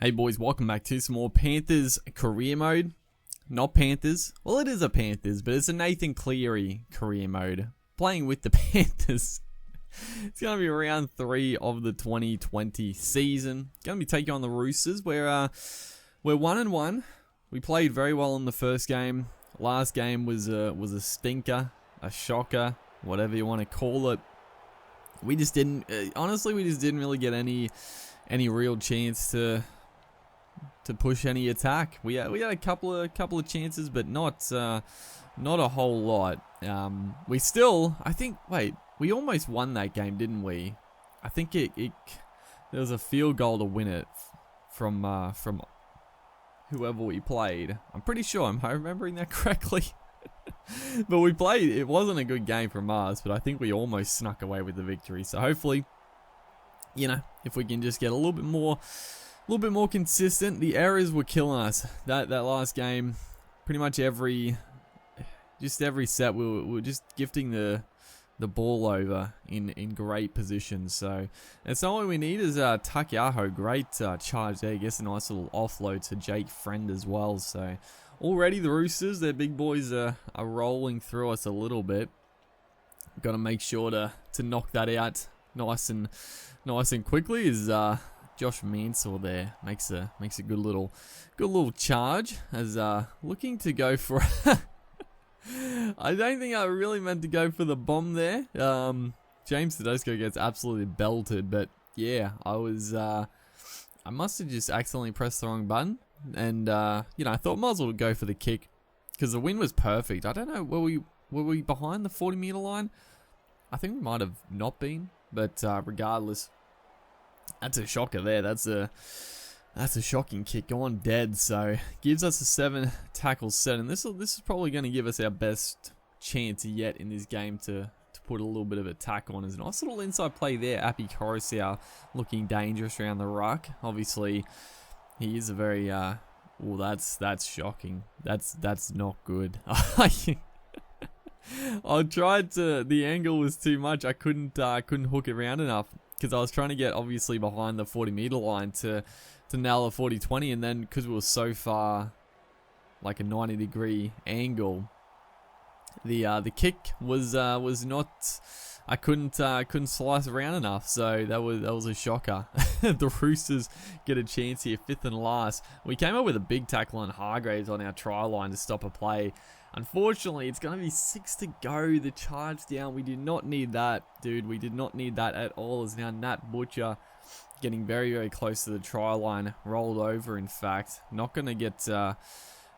Hey boys, welcome back to some more Panthers career mode. Not Panthers. Well, it is a Panthers, but it's a Nathan Cleary career mode. Playing with the Panthers. It's going to be round 3 of the 2020 season. Going to be taking on the Roosters. We're 1-1. We played very well in the first game. Last game was a stinker, a shocker, whatever you want to call it. We just didn't, honestly, we just didn't really get any real chance to push any attack. We had a couple of chances, but not a whole lot. We still, I think, we almost won that game, didn't we? I think there was a field goal to win it from whoever we played. I'm pretty sure I'm remembering that correctly. But we played, it wasn't a good game from us, but I think we almost snuck away with the victory. So hopefully, you know, if we can just get a little bit more consistent. The errors were killing us. That last game, pretty much every set we were just gifting the ball over in great positions. So and so what we need is Takiaho. Great charge there. Gets a nice little offload to Jake Friend as well. So already the Roosters, their big boys are rolling through us a little bit. Got to make sure to knock that out nice and quickly. Is Josh Mansell there makes a good little charge as looking to go for. I don't think I really meant to go for the bomb there. James Tedesco gets absolutely belted, but yeah, I must have just accidentally pressed the wrong button, and you know, I thought might as well go for the kick because the wind was perfect. I don't know, were we behind the 40-meter line? I think we might have not been, but regardless. That's a shocker there. That's a shocking kick. Gone dead. So gives us a 7 tackle set, and this is probably going to give us our best chance yet in this game to put a little bit of attack on. As a nice little inside play there. Api Coruscant looking dangerous around the ruck. Obviously, he is a very that's shocking. That's not good. I tried to. The angle was too much. I couldn't hook it around enough. Because I was trying to get obviously behind the 40-meter line to nail a 40-20, and then because we were so far, like a 90-degree angle, the kick was not. I couldn't slice around enough, so that was a shocker. The Roosters get a chance here, 5th and last. We came up with a big tackle on Hargraves on our try line to stop a play. Unfortunately, it's going to be 6 to go. The charge down. We did not need that, dude. We did not need that at all. As now Nat Butcher getting very, very close to the try line. Rolled over, in fact. Not going to get a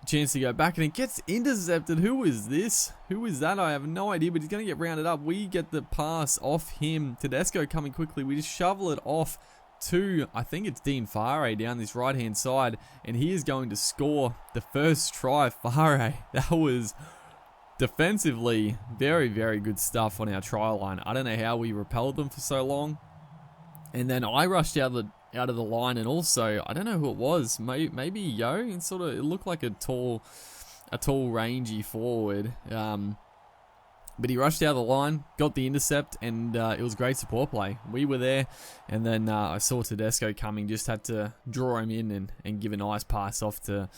chance to go back. And it gets intercepted. Who is this? Who is that? I have no idea, but he's going to get rounded up. We get the pass off him. Tedesco coming quickly. We just shovel it off to, I think it's Dean Farre down this right-hand side, and he is going to score the first try. Farre, that was defensively very, very good stuff on our try line. I don't know how we repelled them for so long. And then I rushed out of the line, and also, I don't know who it was, maybe Yo, and sort of, it looked like a tall, rangy forward. But he rushed out of the line, got the intercept, and it was great support play. We were there, and then I saw Tedesco coming, just had to draw him in and give a nice pass off to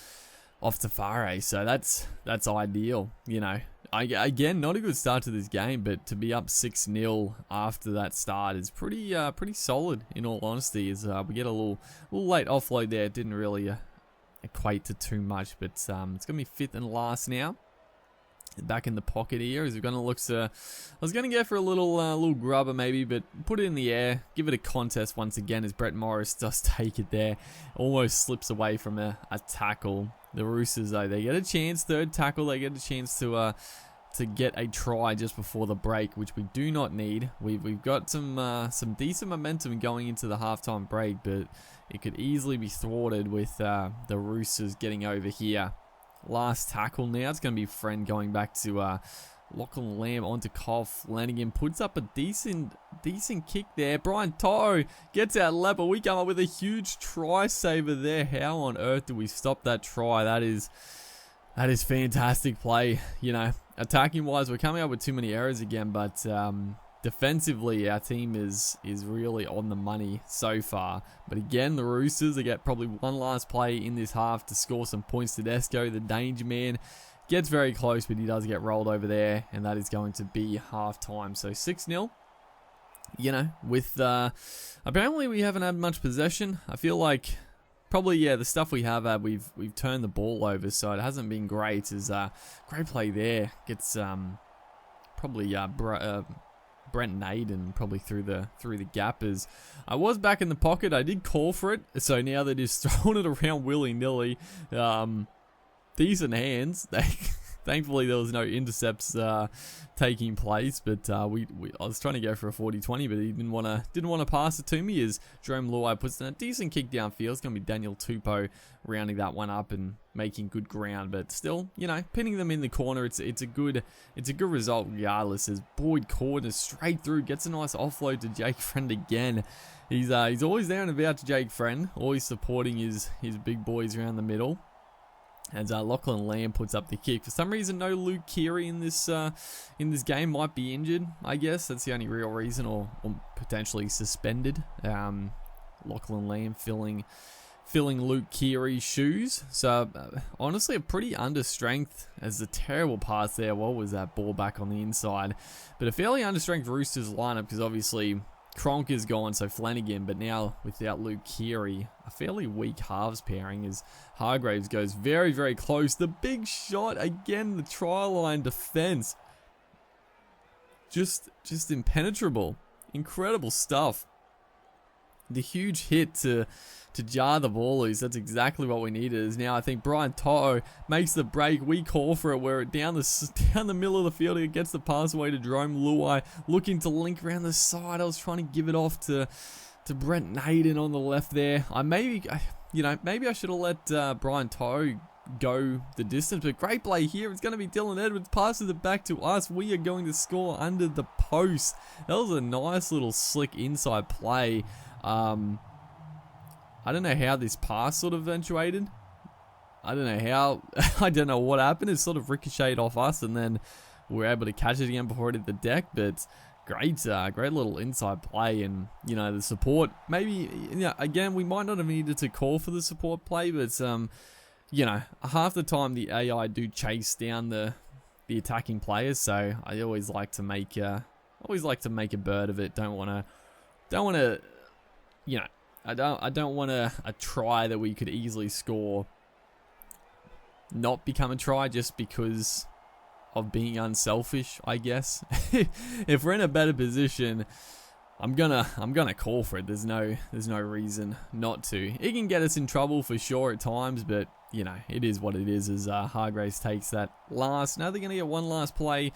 Farre. So that's ideal, you know. Again, not a good start to this game, but to be up 6-0 after that start is pretty solid, in all honesty. As we get a little late offload there, it didn't really equate to too much, but it's going to be 5th and last now. Back in the pocket here, as we're going to look to. I was going to go for a little grubber maybe, but put it in the air, give it a contest once again as Brett Morris does take it there. Almost slips away from a tackle. The Roosters, though, they get a chance. 3rd tackle, they get a chance to get a try just before the break, which we do not need. We've got some decent momentum going into the halftime break, but it could easily be thwarted with the Roosters getting over here. Last tackle now. It's going to be Friend going back to Lachlan Lamb onto Kyle Flanagan. Puts up a decent kick there. Brian Toto gets out lap, but we come up with a huge try saver there. How on earth do we stop that try? That is fantastic play. You know, attacking wise, we're coming up with too many errors again, but defensively, our team is really on the money so far. But again, the Roosters, they get probably one last play in this half to score some points. Tedesco, the danger man, gets very close, but he does get rolled over there, and that is going to be half time. So 6-0. You know, with apparently we haven't had much possession. I feel like probably, yeah, the stuff we have had, we've turned the ball over, so it hasn't been great. Is great play there. Gets probably Brent Naden probably through the gap. As I was back in the pocket, I did call for it, so now they're just throwing it around willy-nilly. Decent hands. Thankfully, there was no intercepts taking place, but I was trying to go for a 40-20, but he didn't want to pass it to me. As Jerome Luai puts in a decent kick downfield. It's going to be Daniel Tupou rounding that one up and making good ground, but still, you know, pinning them in the corner. It's a good result regardless. As Boyd corners straight through, gets a nice offload to Jake Friend again. He's always there and about to Jake Friend, always supporting his big boys around the middle. As Lachlan Lamb puts up the kick. For some reason, no Luke Cleary in this game. Might be injured, I guess. That's the only real reason, or potentially suspended. Lachlan Lamb filling Luke Cleary's shoes. So, honestly, a pretty under strength, as the terrible pass there. What was that ball back on the inside? But a fairly under strength Roosters lineup, because obviously Cronk is gone, so Flanagan, but now without Luke Cleary, a fairly weak halves pairing, as Hargraves goes very, very close. The big shot, again, the try line defense. Just impenetrable. Incredible stuff. The huge hit to jar the ball loose. That's exactly what we needed. Is now I think Brian To'o makes the break. We call for it. We're down the middle of the field. It gets the pass away to Jerome Luai, looking to link around the side. I was trying to give it off to Brent Naden on the left there. Maybe I should have let Brian To'o go the distance, but great play here. It's going to be Dylan Edwards, passes it back to us. We are going to score under the post. That was a nice little slick inside play. I don't know how this pass sort of eventuated. I don't know how. I don't know what happened. It sort of ricocheted off us, and then we were able to catch it again before it hit the deck. But great little inside play, and you know the support. Maybe again we might not have needed to call for the support play, but you know half the time the AI do chase down the attacking players. So I always like to make a bird of it. Don't want to. You know, I don't want a try that we could easily score not become a try just because of being unselfish, I guess. If we're in a better position, I'm gonna call for it. There's no reason not to. It can get us in trouble for sure at times, but you know, it is what it is. As Hargraves takes that last. Now they're gonna get one last play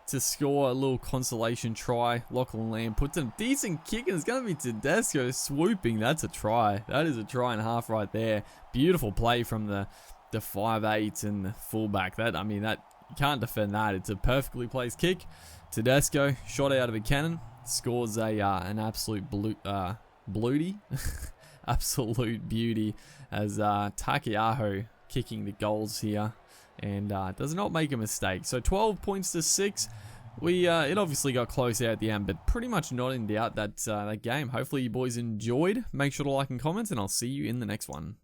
to score a little consolation try. Lachlan Lamb puts in a decent kick, and it's going to be Tedesco swooping. That's a try. That is a try and a half right there. Beautiful play from the 5'8" and the fullback. That you can't defend that. It's a perfectly placed kick. Tedesco, shot out of a cannon, scores an absolute beauty. Absolute beauty, as Takiaho kicking the goals here. And does not make a mistake. So 12 points to 6. It obviously got close out at the end, but pretty much not in doubt that game. Hopefully you boys enjoyed. Make sure to like and comment, and I'll see you in the next one.